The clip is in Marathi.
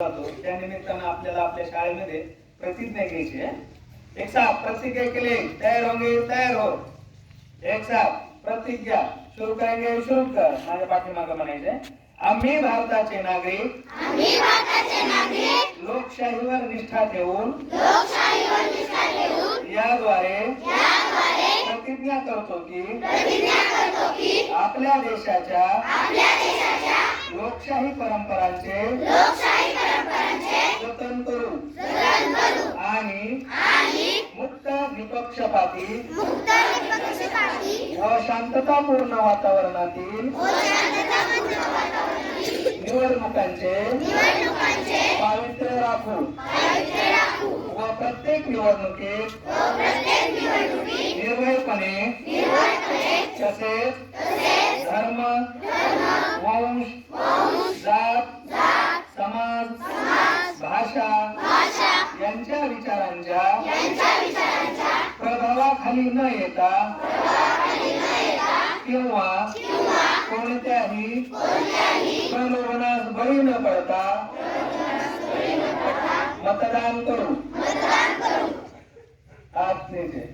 त्या निमित्तानं आपल्याला आपल्या शाळेमध्ये प्रतिज्ञा घ्यायची आहे। एक साथ प्रतिज्ञा के लिए तैयार होंगे, तैयार हो। एक साथ प्रतिज्ञा शुरू करेंगे, शुरू कर। माझ्या पाठीमागे म्हणायचंय, आम्ही भारताचे नागरिक, लोकशाहीवर निष्ठा ठेवून याद्वारे प्रतिज्ञा करतो की आपल्या देशाच्या लोकशाही परंपरांचे जतन करू आणि मुक्त निपक्षपाती व शांततापूर्ण वातावरणातील निवडणुकांचे पावित्र्य राखू व प्रत्येक निवडणुकीत निर्भयपणे तसेच धर्म, वंश, जात, समाज, भाषा यांच्या विचारांच्या प्रभावाखाली न येता किंवा कोणत्याही प्रलोभनास बळी न पडता मतदान करू। हात नीचे।